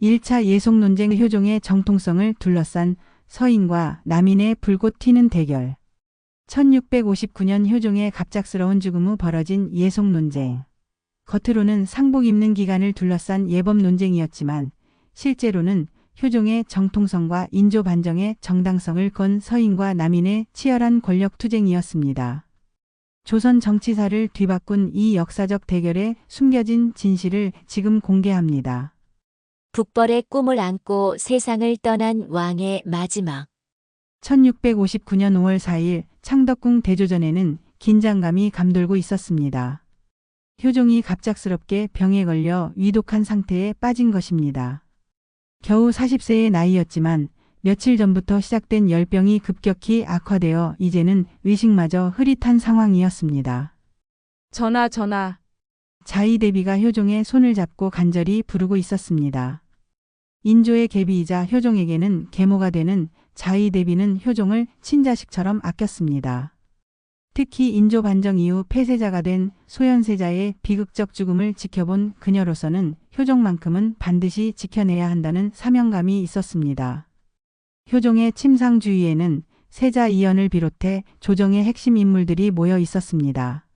1차 예속 논쟁 효종의 정통성을 둘러싼 서인과 남인의 불꽃 튀는 대결. 1659년 효종의 갑작스러운 죽음 후 벌어진 예속 논쟁. 겉으로는 상복 입는 기간을 둘러싼 예법 논쟁이었지만 실제로는 효종의 정통성과 인조 반정의 정당성을 건 서인과 남인의 치열한 권력 투쟁이었습니다. 조선 정치사를 뒤바꾼 이 역사적 대결의 숨겨진 진실을 지금 공개합니다. 북벌의 꿈을 안고 세상을 떠난 왕의 마지막. 1659년 5월 4일 창덕궁 대조전에는 긴장감이 감돌고 있었습니다. 효종이 갑작스럽게 병에 걸려 위독한 상태에 빠진 것입니다. 겨우 40세의 나이였지만 며칠 전부터 시작된 열병이 급격히 악화되어 이제는 의식마저 흐릿한 상황이었습니다. 전하. 자의대비가 효종의 손을 잡고 간절히 부르고 있었습니다. 인조의 계비이자 효종에게는 계모가 되는 자의대비는 효종을 친자식처럼 아꼈습니다. 특히 인조 반정 이후 폐세자가 된 소현세자의 비극적 죽음을 지켜본 그녀로서는 효종만큼은 반드시 지켜내야 한다는 사명감이 있었습니다. 효종의 침상 주위에는 세자 이연을 비롯해 조정의 핵심 인물들이 모여 있었습니다.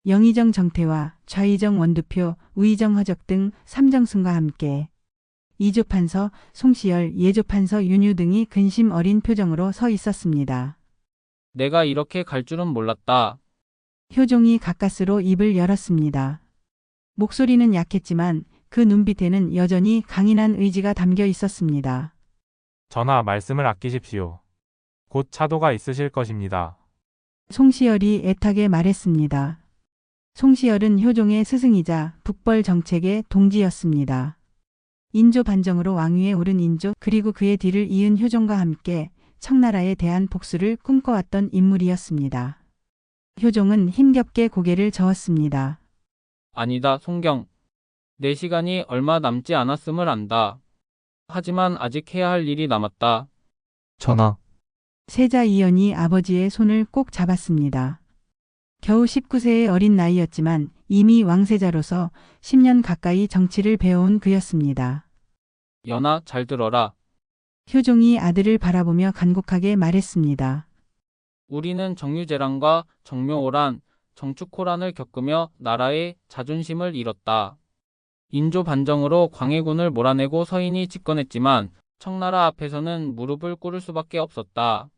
영의정 정태와 좌의정 원두표, 우의정 허적 등 삼정승과 함께 이조판서 송시열, 예조판서 윤유 등이 근심 어린 표정으로 서 있었습니다. 내가 이렇게 갈 줄은 몰랐다. 효종이 가까스로 입을 열었습니다. 목소리는 약했지만 그 눈빛에는 여전히 강인한 의지가 담겨 있었습니다. 전하, 말씀을 아끼십시오. 곧 차도가 있으실 것입니다. 송시열이 애타게 말했습니다. 송시열은 효종의 스승이자 북벌 정책의 동지였습니다. 인조 반정으로 왕위에 오른 인조 그리고 그의 뒤를 이은 효종과 함께 청나라에 대한 복수를 꿈꿔왔던 인물이었습니다. 효종은 힘겹게 고개를 저었습니다. 아니다, 송경. 내 시간이 얼마 남지 않았음을 안다. 하지만 아직 해야 할 일이 남았다. 전하, 세자 이연이 아버지의 손을 꼭 잡았습니다. 겨우 19세의 어린 나이였지만 이미 왕세자로서 10년 가까이 정치를 배워온 그였습니다. 연아, 잘 들어라. 효종이 아들을 바라보며 간곡하게 말했습니다. 우리는 정유재란과 정묘오란, 정축호란을 겪으며 나라의 자존심을 잃었다. 인조 반정으로 광해군을 몰아내고 서인이 집권했지만 청나라 앞에서는 무릎을 꿇을 수밖에 없었다.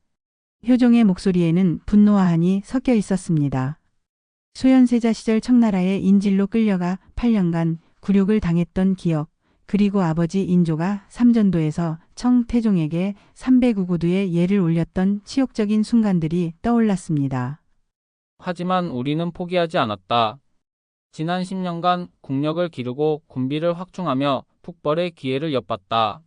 효종의 목소리에는 분노와 한이 섞여 있었습니다. 소현세자 시절 청나라의 인질로 끌려가 8년간 굴욕을 당했던 기억, 그리고 아버지 인조가 삼전도에서 청태종에게 300우구두의 예를 올렸던 치욕적인 순간들이 떠올랐습니다. 하지만 우리는 포기하지 않았다. 지난 10년간 국력을 기르고 군비를 확충하며 북벌의 기회를 엿봤다.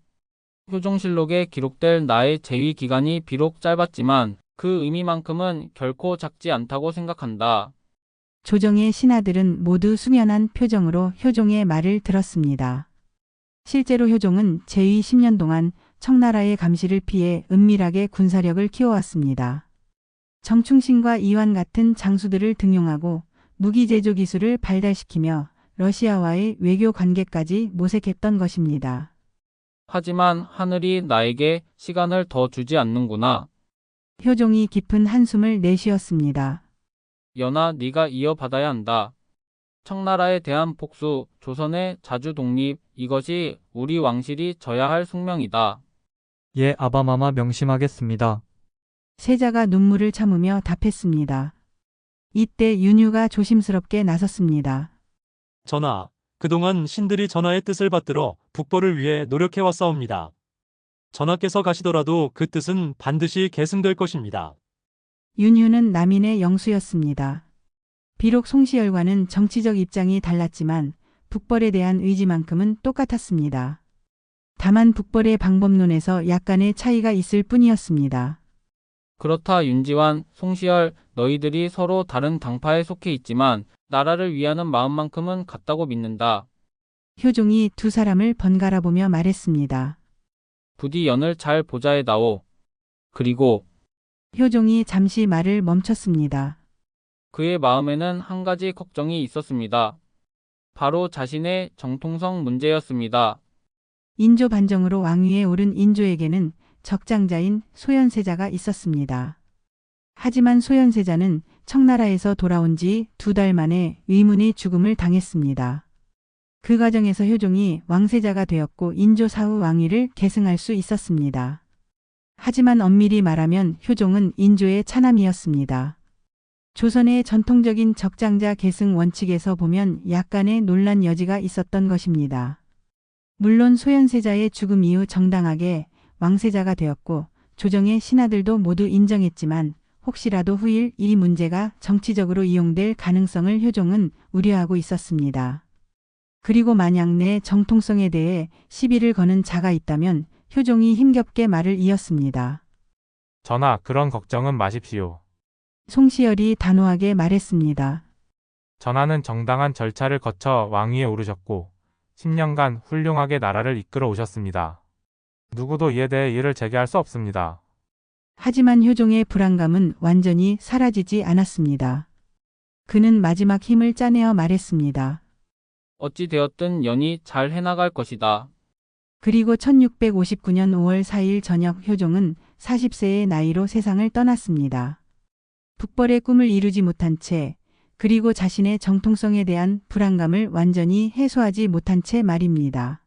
효종실록에 기록될 나의 재위 기간이 비록 짧았지만 그 의미만큼은 결코 작지 않다고 생각한다. 조정의 신하들은 모두 숙연한 표정으로 효종의 말을 들었습니다. 실제로 효종은 재위 10년 동안 청나라의 감시를 피해 은밀하게 군사력을 키워왔습니다. 정충신과 이완 같은 장수들을 등용하고 무기 제조 기술을 발달시키며 러시아와의 외교 관계까지 모색했던 것입니다. 하지만 하늘이 나에게 시간을 더 주지 않는구나. 효종이 깊은 한숨을 내쉬었습니다. 연아, 네가 이어받아야 한다. 청나라에 대한 복수, 조선의 자주 독립, 이것이 우리 왕실이 져야 할 숙명이다. 예, 아바마마 명심하겠습니다. 세자가 눈물을 참으며 답했습니다. 이때 윤유가 조심스럽게 나섰습니다. 전하, 그동안 신들이 전하의 뜻을 받들어 북벌을 위해 노력해왔사옵니다. 전하께서 가시더라도 그 뜻은 반드시 계승될 것입니다. 윤유는 남인의 영수였습니다. 비록 송시열과는 정치적 입장이 달랐지만 북벌에 대한 의지만큼은 똑같았습니다. 다만 북벌의 방법론에서 약간의 차이가 있을 뿐이었습니다. 그렇다 윤지환, 송시열, 너희들이 서로 다른 당파에 속해 있지만 나라를 위하는 마음만큼은 같다고 믿는다. 효종이 두 사람을 번갈아 보며 말했습니다. 부디 연을 잘 보좌해다오. 그리고 효종이 잠시 말을 멈췄습니다. 그의 마음에는 한 가지 걱정이 있었습니다. 바로 자신의 정통성 문제였습니다. 인조 반정으로 왕위에 오른 인조에게는 적장자인 소현세자가 있었습니다. 하지만 소현세자는 청나라에서 돌아온 지 2달 만에 위문이 죽음을 당했습니다. 그 과정에서 효종이 왕세자가 되었고 인조 사후 왕위를 계승할 수 있었습니다. 하지만 엄밀히 말하면 효종은 인조의 차남이었습니다. 조선의 전통적인 적장자 계승 원칙에서 보면 약간의 논란 여지가 있었던 것입니다. 물론 소현세자의 죽음 이후 정당하게 왕세자가 되었고 조정의 신하들도 모두 인정했지만 혹시라도 후일 이 문제가 정치적으로 이용될 가능성을 효종은 우려하고 있었습니다. 그리고 만약 내 정통성에 대해 시비를 거는 자가 있다면 효종이 힘겹게 말을 이었습니다. 전하, 그런 걱정은 마십시오. 송시열이 단호하게 말했습니다. 전하는 정당한 절차를 거쳐 왕위에 오르셨고 10년간 훌륭하게 나라를 이끌어 오셨습니다. 누구도 이에 대해 이의를 제기할 수 없습니다. 하지만 효종의 불안감은 완전히 사라지지 않았습니다. 그는 마지막 힘을 짜내어 말했습니다. 어찌 되었든 연히 잘 해나갈 것이다. 그리고 1659년 5월 4일 저녁 효종은 40세의 나이로 세상을 떠났습니다. 북벌의 꿈을 이루지 못한 채 그리고 자신의 정통성에 대한 불안감을 완전히 해소하지 못한 채 말입니다.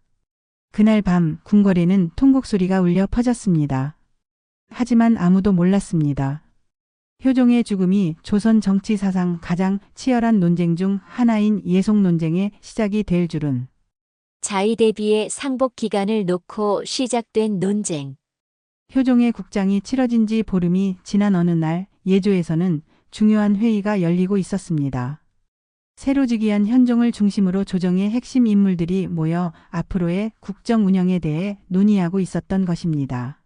그날 밤 궁궐에는 통곡 소리가 울려 퍼졌습니다. 하지만 아무도 몰랐습니다. 효종의 죽음이 조선 정치 사상 가장 치열한 논쟁 중 하나인 예속 논쟁의 시작이 될 줄은. 자의 대비의 상복 기간을 놓고 시작된 논쟁. 효종의 국장이 치러진 지 보름이 지난 어느 날 예조에서는 중요한 회의가 열리고 있었습니다. 새로 즉위한 현종을 중심으로 조정의 핵심 인물들이 모여 앞으로의 국정 운영에 대해 논의하고 있었던 것입니다.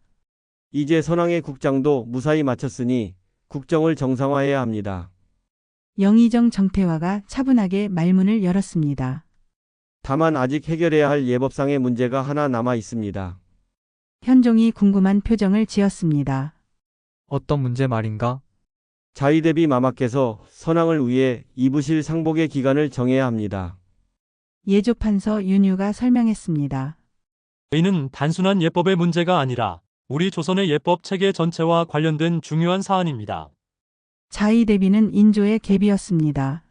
이제 선왕의 국장도 무사히 마쳤으니 국정을 정상화해야 합니다. 영의정 정태화가 차분하게 말문을 열었습니다. 다만 아직 해결해야 할 예법상의 문제가 하나 남아 있습니다. 현종이 궁금한 표정을 지었습니다. 어떤 문제 말인가? 자의대비 마마께서 선왕을 위해 입으실 상복의 기간을 정해야 합니다. 예조판서 윤유가 설명했습니다. 이는 단순한 예법의 문제가 아니라 우리 조선의 예법 체계 전체와 관련된 중요한 사안입니다. 자의대비는 인조의 계비였습니다.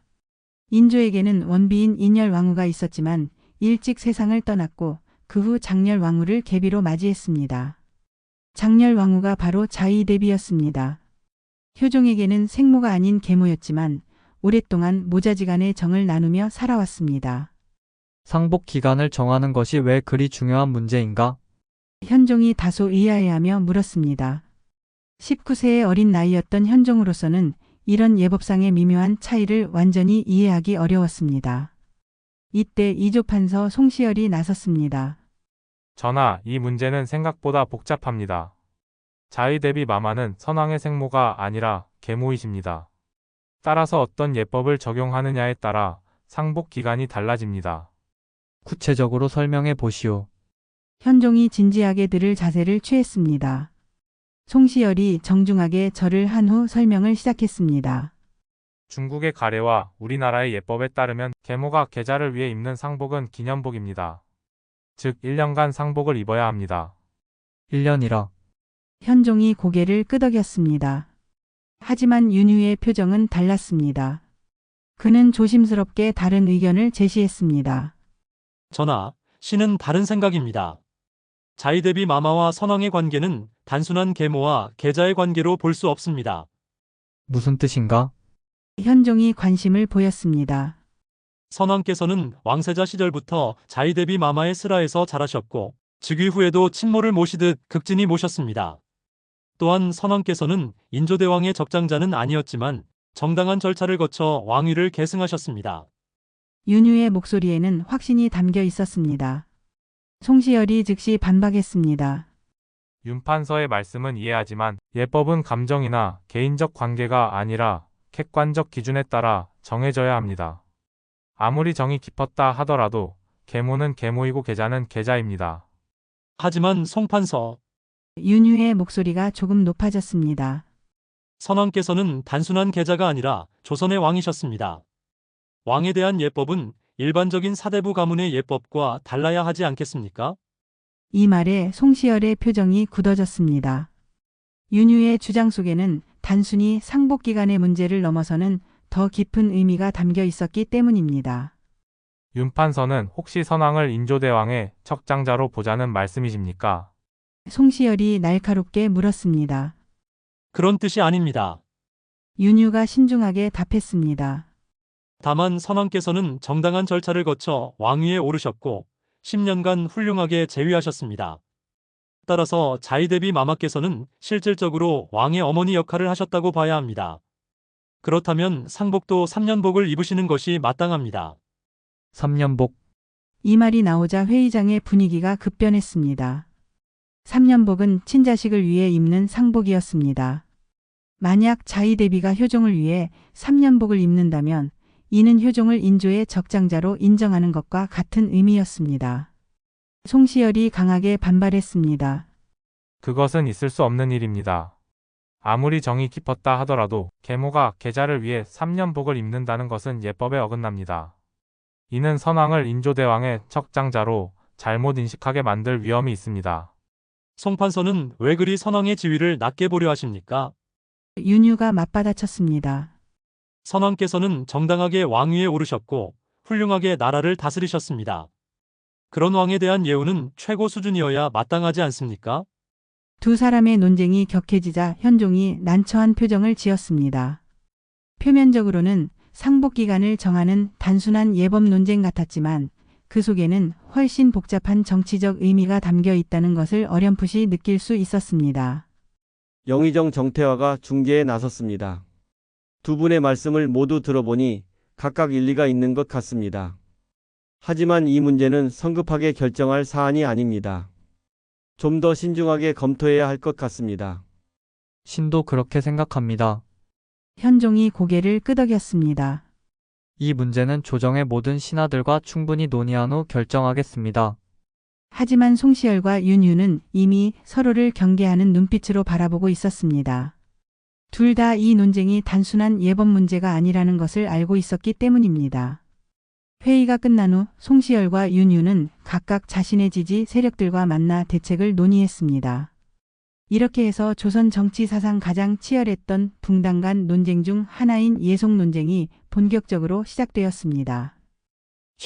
인조에게는 원비인 인열왕후가 있었지만 일찍 세상을 떠났고 그 후 장렬왕후를 계비로 맞이했습니다. 장렬왕후가 바로 자의대비였습니다. 효종에게는 생모가 아닌 계모였지만 오랫동안 모자지간의 정을 나누며 살아왔습니다. 상복 기간을 정하는 것이 왜 그리 중요한 문제인가? 현종이 다소 의아해하며 물었습니다. 19세의 어린 나이였던 현종으로서는 이런 예법상의 미묘한 차이를 완전히 이해하기 어려웠습니다. 이때 이조판서 송시열이 나섰습니다. 전하, 이 문제는 생각보다 복잡합니다. 자의 대비 마마는 선왕의 생모가 아니라 계모이십니다. 따라서 어떤 예법을 적용하느냐에 따라 상복 기간이 달라집니다. 구체적으로 설명해 보시오. 현종이 진지하게 들을 자세를 취했습니다. 송시열이 정중하게 절을 한 후 설명을 시작했습니다. 중국의 가례와 우리나라의 예법에 따르면 계모가 계자를 위해 입는 상복은 기념복입니다. 즉 1년간 상복을 입어야 합니다. 1년이라. 현종이 고개를 끄덕였습니다. 하지만 윤유의 표정은 달랐습니다. 그는 조심스럽게 다른 의견을 제시했습니다. 전하, 신은 다른 생각입니다. 자의대비 마마와 선왕의 관계는 단순한 계모와 계자의 관계로 볼 수 없습니다. 무슨 뜻인가? 현종이 관심을 보였습니다. 선왕께서는 왕세자 시절부터 자의대비 마마의 슬하에서 자라셨고 즉위 후에도 친모를 모시듯 극진히 모셨습니다. 또한 선왕께서는 인조대왕의 적장자는 아니었지만 정당한 절차를 거쳐 왕위를 계승하셨습니다. 윤유의 목소리에는 확신이 담겨 있었습니다. 송시열이 즉시 반박했습니다. 윤판서의 말씀은 이해하지만 예법은 감정이나 개인적 관계가 아니라 객관적 기준에 따라 정해져야 합니다. 아무리 정이 깊었다 하더라도 계모는 계모이고 계자는 계자입니다. 하지만 송판서, 윤유의 목소리가 조금 높아졌습니다. 선왕께서는 단순한 계자가 아니라 조선의 왕이셨습니다. 왕에 대한 예법은 일반적인 사대부 가문의 예법과 달라야 하지 않겠습니까? 이 말에 송시열의 표정이 굳어졌습니다. 윤유의 주장 속에는 단순히 상복기간의 문제를 넘어서는 더 깊은 의미가 담겨 있었기 때문입니다. 윤 판서는 혹시 선왕을 인조대왕의 척장자로 보자는 말씀이십니까? 송시열이 날카롭게 물었습니다. 그런 뜻이 아닙니다. 윤유가 신중하게 답했습니다. 다만 선왕께서는 정당한 절차를 거쳐 왕위에 오르셨고 10년간 훌륭하게 재위하셨습니다. 따라서 자이데비 마마께서는 실질적으로 왕의 어머니 역할을 하셨다고 봐야 합니다. 그렇다면 상복도 3년복을 입으시는 것이 마땅합니다. 3년복. 이 말이 나오자 회의장의 분위기가 급변했습니다. 3년복은 친자식을 위해 입는 상복이었습니다. 만약 자이대비가 효종을 위해 3년복을 입는다면 이는 효종을 인조의 적장자로 인정하는 것과 같은 의미였습니다. 송시열이 강하게 반발했습니다. 그것은 있을 수 없는 일입니다. 아무리 정이 깊었다 하더라도 계모가 계자를 위해 3년복을 입는다는 것은 예법에 어긋납니다. 이는 선왕을 인조대왕의 척장자로 잘못 인식하게 만들 위험이 있습니다. 송 판서는 왜 그리 선왕의 지위를 낮게 보려 하십니까? 윤유가 맞받아쳤습니다. 선왕께서는 정당하게 왕위에 오르셨고 훌륭하게 나라를 다스리셨습니다. 그런 왕에 대한 예우는 최고 수준이어야 마땅하지 않습니까? 두 사람의 논쟁이 격해지자 현종이 난처한 표정을 지었습니다. 표면적으로는 상복기간을 정하는 단순한 예법 논쟁 같았지만 그 속에는 훨씬 복잡한 정치적 의미가 담겨 있다는 것을 어렴풋이 느낄 수 있었습니다. 영의정 정태화가 중재에 나섰습니다. 두 분의 말씀을 모두 들어보니 각각 일리가 있는 것 같습니다. 하지만 이 문제는 성급하게 결정할 사안이 아닙니다. 좀 더 신중하게 검토해야 할 것 같습니다. 신도 그렇게 생각합니다. 현종이 고개를 끄덕였습니다. 이 문제는 조정의 모든 신하들과 충분히 논의한 후 결정하겠습니다. 하지만 송시열과 윤유는 이미 서로를 경계하는 눈빛으로 바라보고 있었습니다. 둘 다 이 논쟁이 단순한 예법 문제가 아니라는 것을 알고 있었기 때문입니다. 회의가 끝난 후 송시열과 윤유는 각각 자신의 지지 세력들과 만나 대책을 논의했습니다. 이렇게 해서 조선 정치 사상 가장 치열했던 붕당 간 논쟁 중 하나인 예속 논쟁이 본격적으로 시작되었습니다.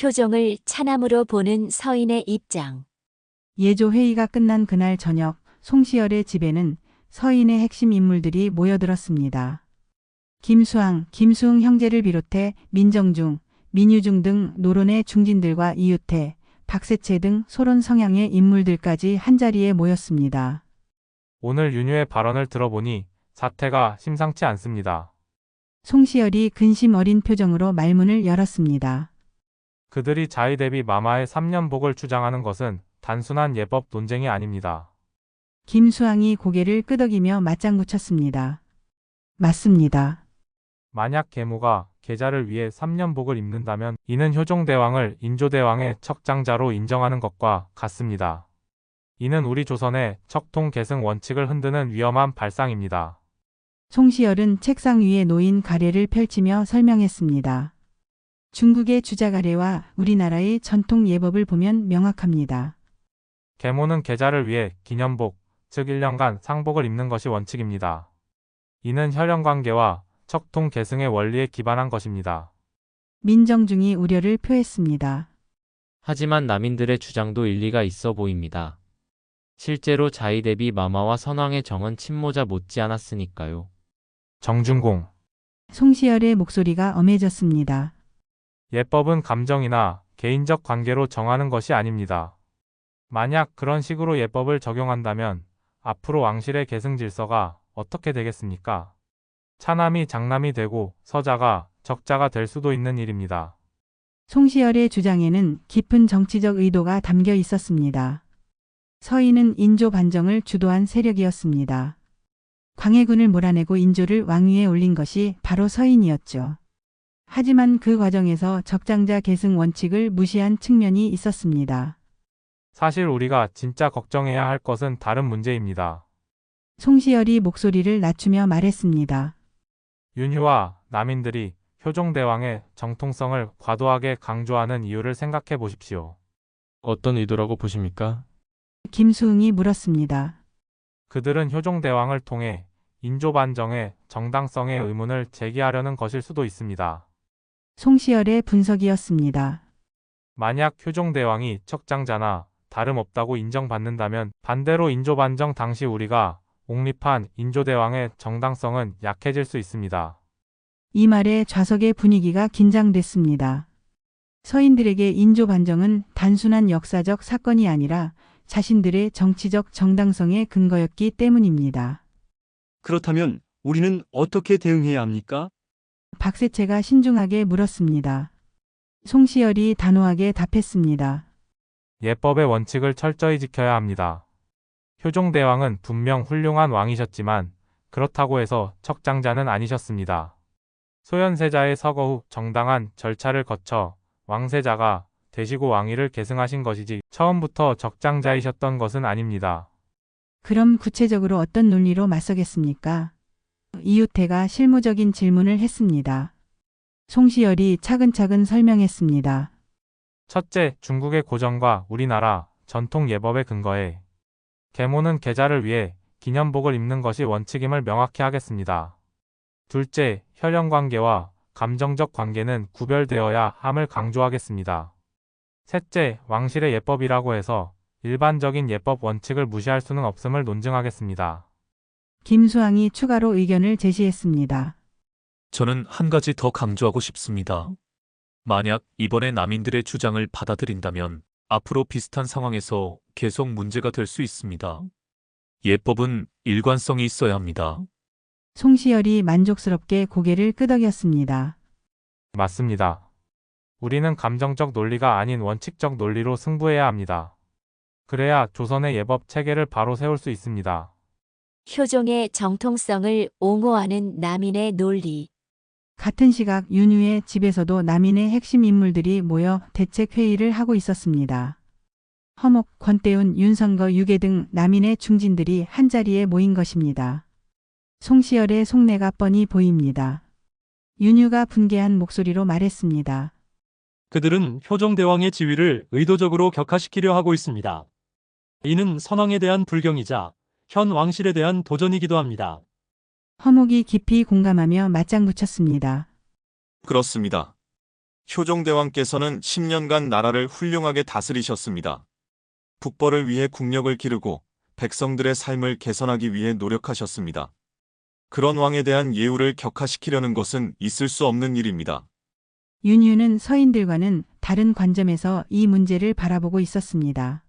효종을 차남으로 보는 서인의 입장. 예조 회의가 끝난 그날 저녁 송시열의 집에는 서인의 핵심 인물들이 모여들었습니다. 김수항, 김수흥 형제를 비롯해 민정중, 민유중 등 노론의 중진들과 이유태, 박세채 등 소론 성향의 인물들까지 한자리에 모였습니다. 오늘 윤유의 발언을 들어보니 사태가 심상치 않습니다. 송시열이 근심 어린 표정으로 말문을 열었습니다. 그들이 자이대비 마마의 3년복을 주장하는 것은 단순한 예법 논쟁이 아닙니다. 김수항이 고개를 끄덕이며 맞장구 쳤습니다. 맞습니다. 만약 계모가 계자를 위해 3년복을 입는다면 이는 효종대왕을 인조대왕의 척장자로 인정하는 것과 같습니다. 이는 우리 조선의 척통계승 원칙을 흔드는 위험한 발상입니다. 송시열은 책상 위에 놓인 가래를 펼치며 설명했습니다. 중국의 주자 가래와 우리나라의 전통 예법을 보면 명확합니다. 계모는 계자를 위해 기념복, 즉 1년간 상복을 입는 것이 원칙입니다. 이는 혈연관계와 척통계승의 원리에 기반한 것입니다. 민정중이 우려를 표했습니다. 하지만 남인들의 주장도 일리가 있어 보입니다. 실제로 자이대비 마마와 선왕의 정은 친모자 못지 않았으니까요. 정준공. 송시열의 목소리가 엄해졌습니다. 예법은 감정이나 개인적 관계로 정하는 것이 아닙니다. 만약 그런 식으로 예법을 적용한다면 앞으로 왕실의 계승 질서가 어떻게 되겠습니까? 차남이 장남이 되고 서자가 적자가 될 수도 있는 일입니다. 송시열의 주장에는 깊은 정치적 의도가 담겨 있었습니다. 서인은 인조 반정을 주도한 세력이었습니다. 광해군을 몰아내고 인조를 왕위에 올린 것이 바로 서인이었죠. 하지만 그 과정에서 적장자 계승 원칙을 무시한 측면이 있었습니다. 사실 우리가 진짜 걱정해야 할 것은 다른 문제입니다. 송시열이 목소리를 낮추며 말했습니다. 윤유와 남인들이 효종대왕의 정통성을 과도하게 강조하는 이유를 생각해 보십시오. 어떤 의도라고 보십니까? 김수흥이 물었습니다. 그들은 효종대왕을 통해 인조반정의 정당성의 의문을 제기하려는 것일 수도 있습니다. 송시열의 분석이었습니다. 만약 효종대왕이 척장자나 다름없다고 인정받는다면 반대로 인조반정 당시 우리가 옹립한 인조대왕의 정당성은 약해질 수 있습니다. 이 말에 좌석의 분위기가 긴장됐습니다. 서인들에게 인조 반정은 단순한 역사적 사건이 아니라 자신들의 정치적 정당성의 근거였기 때문입니다. 그렇다면 우리는 어떻게 대응해야 합니까? 박세채가 신중하게 물었습니다. 송시열이 단호하게 답했습니다. 예법의 원칙을 철저히 지켜야 합니다. 효종대왕은 분명 훌륭한 왕이셨지만 그렇다고 해서 척장자는 아니셨습니다. 소현세자의 서거 후 정당한 절차를 거쳐 왕세자가 되시고 왕위를 계승하신 것이지 처음부터 적장자이셨던 것은 아닙니다. 그럼 구체적으로 어떤 논리로 맞서겠습니까? 이유태가 실무적인 질문을 했습니다. 송시열이 차근차근 설명했습니다. 첫째, 중국의 고전과 우리나라 전통 예법에 근거해 계모는 계자를 위해 기념복을 입는 것이 원칙임을 명확히 하겠습니다. 둘째, 혈연관계와 감정적 관계는 구별되어야 함을 강조하겠습니다. 셋째, 왕실의 예법이라고 해서 일반적인 예법 원칙을 무시할 수는 없음을 논증하겠습니다. 김수항이 추가로 의견을 제시했습니다. 저는 한 가지 더 강조하고 싶습니다. 만약 이번에 남인들의 주장을 받아들인다면 앞으로 비슷한 상황에서 계속 문제가 될 수 있습니다. 예법은 일관성이 있어야 합니다. 송시열이 만족스럽게 고개를 끄덕였습니다. 맞습니다. 우리는 감정적 논리가 아닌 원칙적 논리로 승부해야 합니다. 그래야 조선의 예법 체계를 바로 세울 수 있습니다. 효종의 정통성을 옹호하는 남인의 논리. 같은 시각 윤유의 집에서도 남인의 핵심 인물들이 모여 대책회의를 하고 있었습니다. 허목, 권태훈, 윤선거, 유계 등 남인의 중진들이 한자리에 모인 것입니다. 송시열의 속내가 뻔히 보입니다. 윤유가 분개한 목소리로 말했습니다. 그들은 효종대왕의 지위를 의도적으로 격하시키려 하고 있습니다. 이는 선왕에 대한 불경이자 현 왕실에 대한 도전이기도 합니다. 허목이 깊이 공감하며 맞장구 쳤습니다. 그렇습니다. 효종대왕께서는 10년간 나라를 훌륭하게 다스리셨습니다. 북벌을 위해 국력을 기르고 백성들의 삶을 개선하기 위해 노력하셨습니다. 그런 왕에 대한 예우를 격화시키려는 것은 있을 수 없는 일입니다. 윤유는 서인들과는 다른 관점에서 이 문제를 바라보고 있었습니다.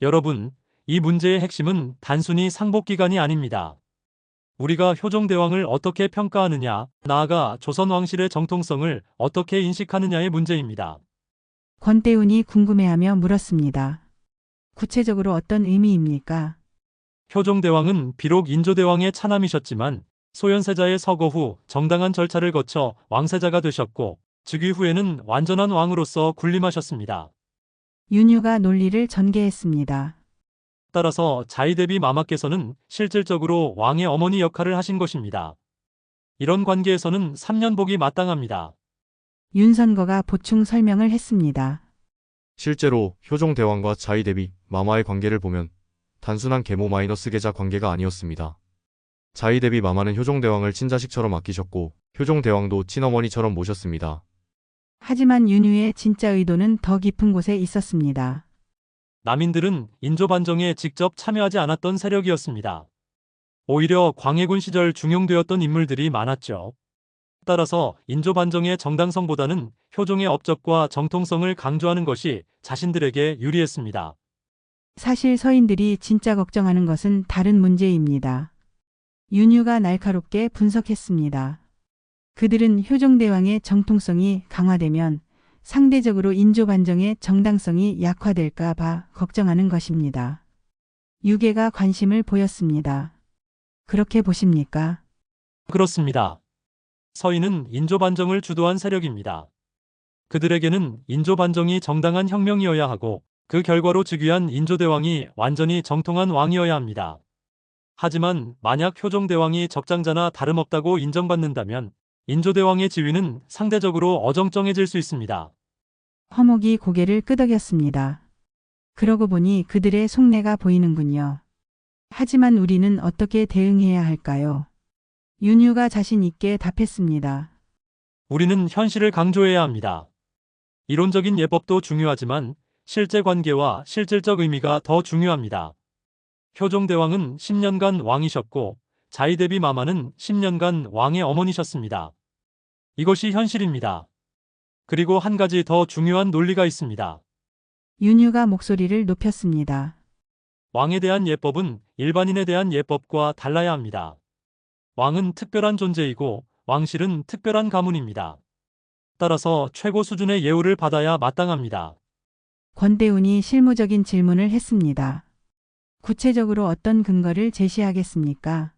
여러분, 이 문제의 핵심은 단순히 상복기간이 아닙니다. 우리가 효종대왕을 어떻게 평가하느냐, 나아가 조선 왕실의 정통성을 어떻게 인식하느냐의 문제입니다. 권태훈이 궁금해하며 물었습니다. 구체적으로 어떤 의미입니까? 효종대왕은 비록 인조대왕의 차남이셨지만 소현세자의 서거 후 정당한 절차를 거쳐 왕세자가 되셨고 즉위 후에는 완전한 왕으로서 군림하셨습니다. 윤유가 논리를 전개했습니다. 따라서 자이대비 마마께서는 실질적으로 왕의 어머니 역할을 하신 것입니다. 이런 관계에서는 3년복이 마땅합니다. 윤선거가 보충 설명을 했습니다. 실제로 효종대왕과 자이대비 마마의 관계를 보면 단순한 계모 마이너스 계자 관계가 아니었습니다. 자이대비 마마는 효종대왕을 친자식처럼 아끼셨고 효종대왕도 친어머니처럼 모셨습니다. 하지만 윤유의 진짜 의도는 더 깊은 곳에 있었습니다. 남인들은 인조반정에 직접 참여하지 않았던 세력이었습니다. 오히려 광해군 시절 중용되었던 인물들이 많았죠. 따라서 인조반정의 정당성보다는 효종의 업적과 정통성을 강조하는 것이 자신들에게 유리했습니다. 사실 서인들이 진짜 걱정하는 것은 다른 문제입니다. 윤유가 날카롭게 분석했습니다. 그들은 효종대왕의 정통성이 강화되면 상대적으로 인조반정의 정당성이 약화될까 봐 걱정하는 것입니다. 유계가 관심을 보였습니다. 그렇게 보십니까? 그렇습니다. 서인은 인조반정을 주도한 세력입니다. 그들에게는 인조반정이 정당한 혁명이어야 하고 그 결과로 즉위한 인조대왕이 완전히 정통한 왕이어야 합니다. 하지만 만약 효종대왕이 적장자나 다름없다고 인정받는다면 인조대왕의 지위는 상대적으로 어정쩡해질 수 있습니다. 허목이 고개를 끄덕였습니다. 그러고 보니 그들의 속내가 보이는군요. 하지만 우리는 어떻게 대응해야 할까요? 윤유가 자신 있게 답했습니다. 우리는 현실을 강조해야 합니다. 이론적인 예법도 중요하지만 실제 관계와 실질적 의미가 더 중요합니다. 효종대왕은 10년간 왕이셨고 자이데비 마마는 10년간 왕의 어머니셨습니다. 이것이 현실입니다. 그리고 한 가지 더 중요한 논리가 있습니다. 윤유가 목소리를 높였습니다. 왕에 대한 예법은 일반인에 대한 예법과 달라야 합니다. 왕은 특별한 존재이고 왕실은 특별한 가문입니다. 따라서 최고 수준의 예우를 받아야 마땅합니다. 권대운이 실무적인 질문을 했습니다. 구체적으로 어떤 근거를 제시하겠습니까?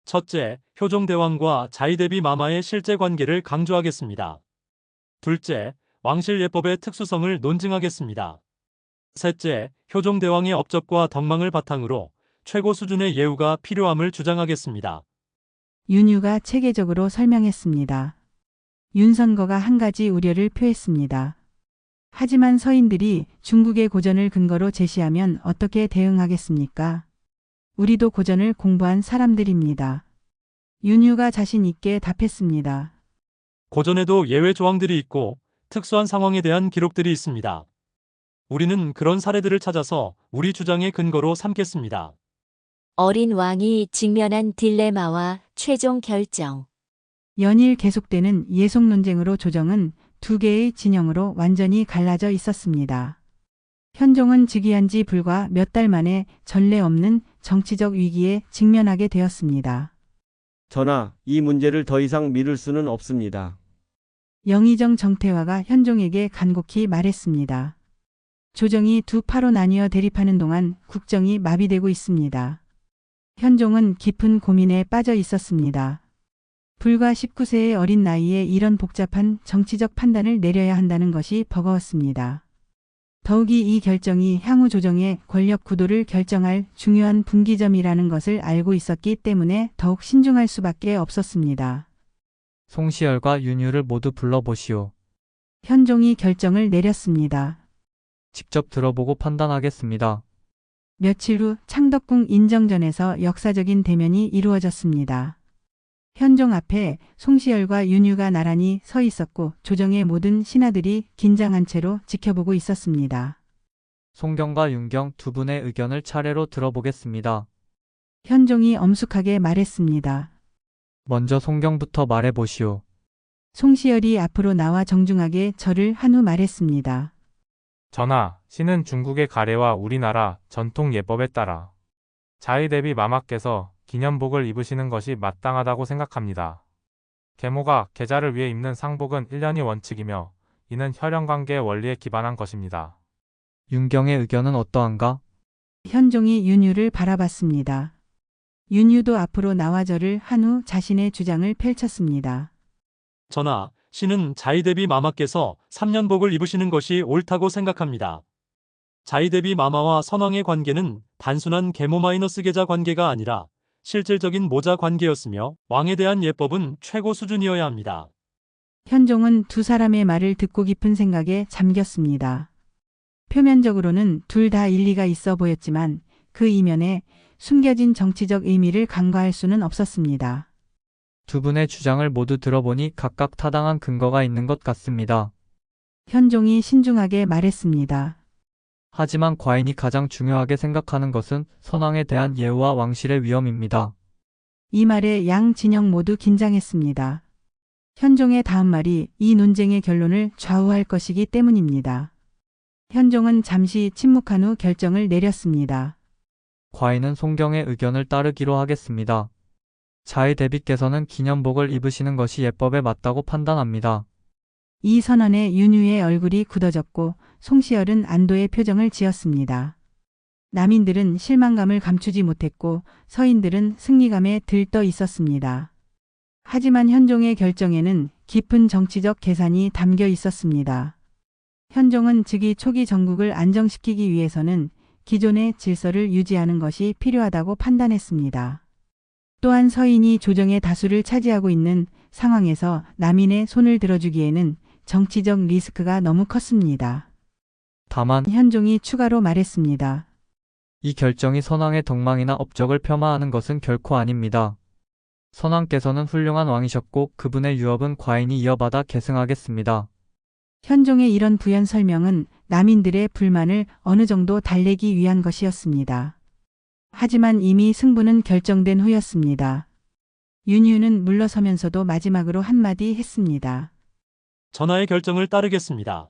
첫째, 효종대왕과 자이데비 마마의 실제 관계를 강조하겠습니다. 둘째, 왕실 예법의 특수성을 논증하겠습니다. 셋째, 효종대왕의 업적과 덕망을 바탕으로 최고 수준의 예우가 필요함을 주장하겠습니다. 윤유가 체계적으로 설명했습니다. 윤선거가 한 가지 우려를 표했습니다. 하지만 서인들이 중국의 고전을 근거로 제시하면 어떻게 대응하겠습니까? 우리도 고전을 공부한 사람들입니다. 윤유가 자신 있게 답했습니다. 고전에도 예외 조항들이 있고 특수한 상황에 대한 기록들이 있습니다. 우리는 그런 사례들을 찾아서 우리 주장의 근거로 삼겠습니다. 어린 왕이 직면한 딜레마와 최종 결정. 연일 계속되는 예속 논쟁으로 조정은 두 개의 진영으로 완전히 갈라져 있었습니다. 현종은 즉위한 지 불과 몇 달 만에 전례 없는 정치적 위기에 직면하게 되었습니다. 전하, 이 문제를 더 이상 미룰 수는 없습니다. 영의정 정태화가 현종에게 간곡히 말했습니다. 조정이 두 파로 나뉘어 대립하는 동안 국정이 마비되고 있습니다. 현종은 깊은 고민에 빠져 있었습니다. 불과 19세의 어린 나이에 이런 복잡한 정치적 판단을 내려야 한다는 것이 버거웠습니다. 더욱이 이 결정이 향후 조정의 권력 구도를 결정할 중요한 분기점이라는 것을 알고 있었기 때문에 더욱 신중할 수밖에 없었습니다. 송시열과 윤유를 모두 불러보시오. 현종이 결정을 내렸습니다. 직접 들어보고 판단하겠습니다. 며칠 후 창덕궁 인정전에서 역사적인 대면이 이루어졌습니다. 현종 앞에 송시열과 윤유가 나란히 서 있었고 조정의 모든 신하들이 긴장한 채로 지켜보고 있었습니다. 송경과 윤경 두 분의 의견을 차례로 들어보겠습니다. 현종이 엄숙하게 말했습니다. 먼저 송경부터 말해보시오. 송시열이 앞으로 나와 정중하게 절을 한 후 말했습니다. 전하, 신은 중국의 가례와 우리나라 전통 예법에 따라 자이데비 마마께서 기념복을 입으시는 것이 마땅하다고 생각합니다. 계모가 계자를 위해 입는 상복은 1년이 원칙이며 이는 혈연관계의 원리에 기반한 것입니다. 윤경의 의견은 어떠한가? 현종이 윤유를 바라봤습니다. 윤유도 앞으로 나와 절을 한 후 자신의 주장을 펼쳤습니다. 전하, 신은 자이데비 마마께서 3년복을 입으시는 것이 옳다고 생각합니다. 자이데비 마마와 선왕의 관계는 단순한 계모 마이너스 계자 관계가 아니라 실질적인 모자 관계였으며 왕에 대한 예법은 최고 수준이어야 합니다. 현종은 두 사람의 말을 듣고 깊은 생각에 잠겼습니다. 표면적으로는 둘 다 일리가 있어 보였지만 그 이면에 숨겨진 정치적 의미를 간과할 수는 없었습니다. 두 분의 주장을 모두 들어보니 각각 타당한 근거가 있는 것 같습니다. 현종이 신중하게 말했습니다. 하지만 과인이 가장 중요하게 생각하는 것은 선왕에 대한 예우와 왕실의 위험입니다. 이 말에 양 진영 모두 긴장했습니다. 현종의 다음 말이 이 논쟁의 결론을 좌우할 것이기 때문입니다. 현종은 잠시 침묵한 후 결정을 내렸습니다. 과인은 송경의 의견을 따르기로 하겠습니다. 자이대비께서는 기념복을 입으시는 것이 예법에 맞다고 판단합니다. 이 선언에 윤유의 얼굴이 굳어졌고 송시열은 안도의 표정을 지었습니다. 남인들은 실망감을 감추지 못했고 서인들은 승리감에 들떠 있었습니다. 하지만 현종의 결정에는 깊은 정치적 계산이 담겨 있었습니다. 현종은 즉위 초기 전국을 안정시키기 위해서는 기존의 질서를 유지하는 것이 필요하다고 판단했습니다. 또한 서인이 조정의 다수를 차지하고 있는 상황에서 남인의 손을 들어주기에는 정치적 리스크가 너무 컸습니다. 다만 현종이 추가로 말했습니다. 이 결정이 선왕의 덕망이나 업적을 폄하하는 것은 결코 아닙니다. 선왕께서는 훌륭한 왕이셨고 그분의 유업은 과인이 이어받아 계승하겠습니다. 현종의 이런 부연 설명은 남인들의 불만을 어느 정도 달래기 위한 것이었습니다. 하지만 이미 승부는 결정된 후였습니다. 윤유는 물러서면서도 마지막으로 한마디 했습니다. 전하의 결정을 따르겠습니다.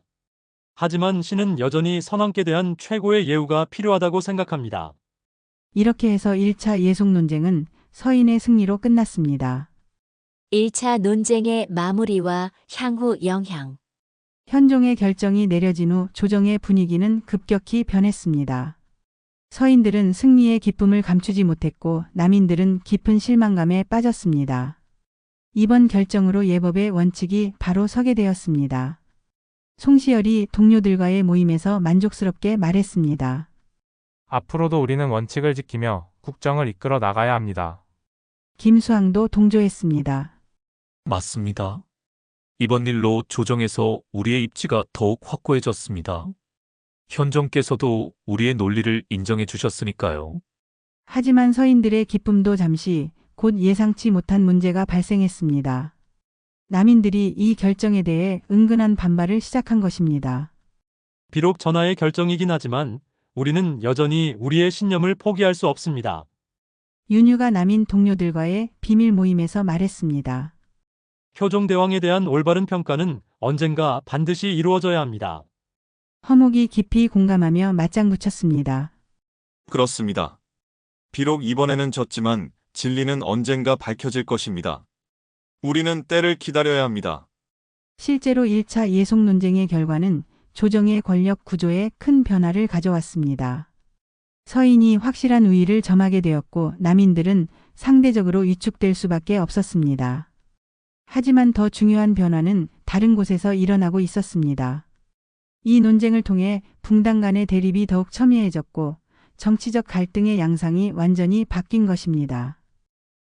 하지만 신은 여전히 선왕께 대한 최고의 예우가 필요하다고 생각합니다. 이렇게 해서 1차 예속 논쟁은 서인의 승리로 끝났습니다. 1차 논쟁의 마무리와 향후 영향. 현종의 결정이 내려진 후 조정의 분위기는 급격히 변했습니다. 서인들은 승리의 기쁨을 감추지 못했고 남인들은 깊은 실망감에 빠졌습니다. 이번 결정으로 예법의 원칙이 바로 서게 되었습니다. 송시열이 동료들과의 모임에서 만족스럽게 말했습니다. 앞으로도 우리는 원칙을 지키며 국정을 이끌어 나가야 합니다. 김수항도 동조했습니다. 맞습니다. 이번 일로 조정에서 우리의 입지가 더욱 확고해졌습니다. 현종께서도 우리의 논리를 인정해 주셨으니까요. 하지만 서인들의 기쁨도 잠시 곧 예상치 못한 문제가 발생했습니다. 남인들이 이 결정에 대해 은근한 반발을 시작한 것입니다. 비록 전하의 결정이긴 하지만 우리는 여전히 우리의 신념을 포기할 수 없습니다. 윤유가 남인 동료들과의 비밀 모임에서 말했습니다. 효종대왕에 대한 올바른 평가는 언젠가 반드시 이루어져야 합니다. 허목이 깊이 공감하며 맞장 붙였습니다. 그렇습니다. 비록 이번에는 졌지만 진리는 언젠가 밝혀질 것입니다. 우리는 때를 기다려야 합니다. 실제로 1차 예속 논쟁의 결과는 조정의 권력 구조에 큰 변화를 가져왔습니다. 서인이 확실한 우위를 점하게 되었고 남인들은 상대적으로 위축될 수밖에 없었습니다. 하지만 더 중요한 변화는 다른 곳에서 일어나고 있었습니다. 이 논쟁을 통해 붕당 간의 대립이 더욱 첨예해졌고 정치적 갈등의 양상이 완전히 바뀐 것입니다.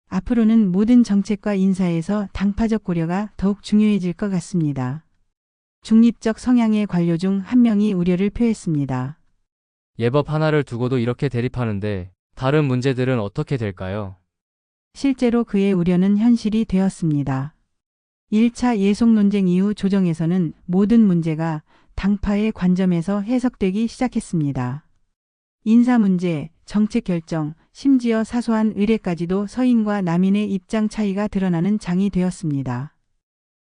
앞으로는 모든 정책과 인사에서 당파적 고려가 더욱 중요해질 것 같습니다. 중립적 성향의 관료 중 한 명이 우려를 표했습니다. 예법 하나를 두고도 이렇게 대립하는데 다른 문제들은 어떻게 될까요? 실제로 그의 우려는 현실이 되었습니다. 1차 예속 논쟁 이후 조정에서는 모든 문제가 당파의 관점에서 해석되기 시작했습니다. 인사 문제, 정책 결정, 심지어 사소한 의례까지도 서인과 남인의 입장 차이가 드러나는 장이 되었습니다.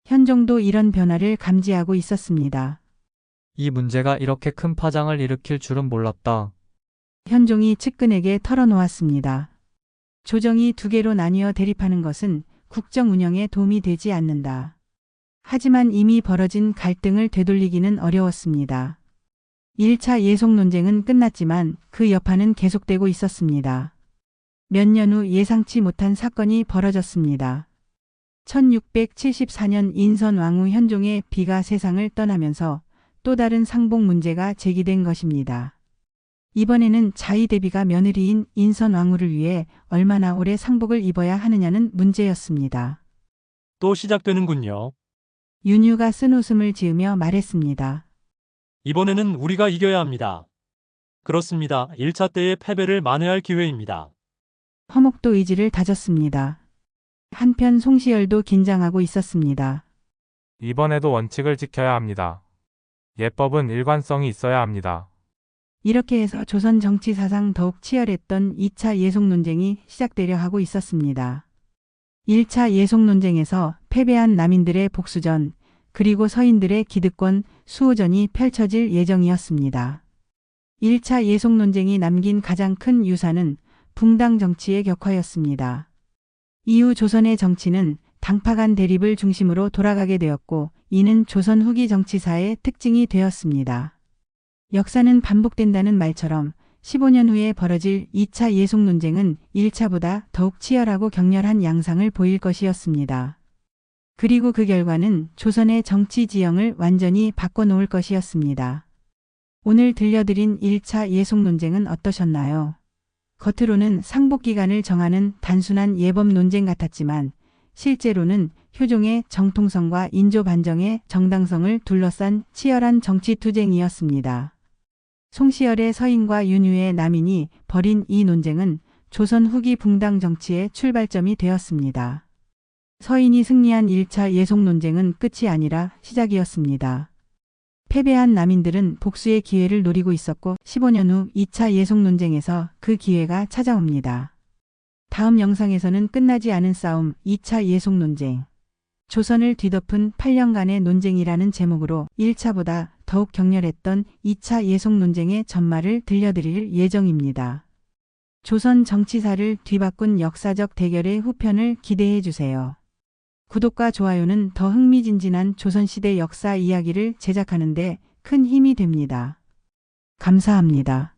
현종도 이런 변화를 감지하고 있었습니다. 이 문제가 이렇게 큰 파장을 일으킬 줄은 몰랐다. 현종이 측근에게 털어놓았습니다. 조정이 두 개로 나뉘어 대립하는 것은 국정 운영에 도움이 되지 않는다. 하지만 이미 벌어진 갈등을 되돌리기는 어려웠습니다. 1차 예속 논쟁은 끝났지만 그 여파는 계속되고 있었습니다. 몇 년 후 예상치 못한 사건이 벌어졌습니다. 1674년 인선 왕후 현종의 비가 세상을 떠나면서 또 다른 상복 문제가 제기된 것입니다. 이번에는 자의 대비가 며느리인 인선 왕후를 위해 얼마나 오래 상복을 입어야 하느냐는 문제였습니다. 또 시작되는군요. 윤유가 쓴 웃음을 지으며 말했습니다. 이번에는 우리가 이겨야 합니다. 그렇습니다. 1차 때의 패배를 만회할 기회입니다. 허목도 의지를 다졌습니다. 한편 송시열도 긴장하고 있었습니다. 이번에도 원칙을 지켜야 합니다. 예법은 일관성이 있어야 합니다. 이렇게 해서 조선 정치 사상 더욱 치열했던 2차 예속 논쟁이 시작되려 하고 있었습니다. 1차 예속 논쟁에서 패배한 남인들의 복수전, 그리고 서인들의 기득권 수호전이 펼쳐질 예정이었습니다. 1차 예속 논쟁이 남긴 가장 큰 유산은 붕당 정치의 격화였습니다. 이후 조선의 정치는 당파 간 대립을 중심으로 돌아가게 되었고 이는 조선 후기 정치사의 특징이 되었습니다. 역사는 반복된다는 말처럼 15년 후에 벌어질 2차 예속 논쟁은 1차보다 더욱 치열하고 격렬한 양상을 보일 것이었습니다. 그리고 그 결과는 조선의 정치 지형을 완전히 바꿔놓을 것이었습니다. 오늘 들려드린 1차 예속 논쟁은 어떠셨나요? 겉으로는 상복기간을 정하는 단순한 예법 논쟁 같았지만 실제로는 효종의 정통성과 인조 반정의 정당성을 둘러싼 치열한 정치 투쟁이었습니다. 송시열의 서인과 윤유의 남인이 벌인 이 논쟁은 조선 후기 붕당 정치의 출발점이 되었습니다. 서인이 승리한 1차 예속 논쟁은 끝이 아니라 시작이었습니다. 패배한 남인들은 복수의 기회를 노리고 있었고 15년 후 2차 예속 논쟁에서 그 기회가 찾아옵니다. 다음 영상에서는 끝나지 않은 싸움 2차 예속 논쟁, 조선을 뒤덮은 8년간의 논쟁이라는 제목으로 1차보다 더욱 격렬했던 2차 예속 논쟁의 전말을 들려드릴 예정입니다. 조선 정치사를 뒤바꾼 역사적 대결의 후편을 기대해 주세요. 구독과 좋아요는 더 흥미진진한 조선시대 역사 이야기를 제작하는 데 큰 힘이 됩니다. 감사합니다.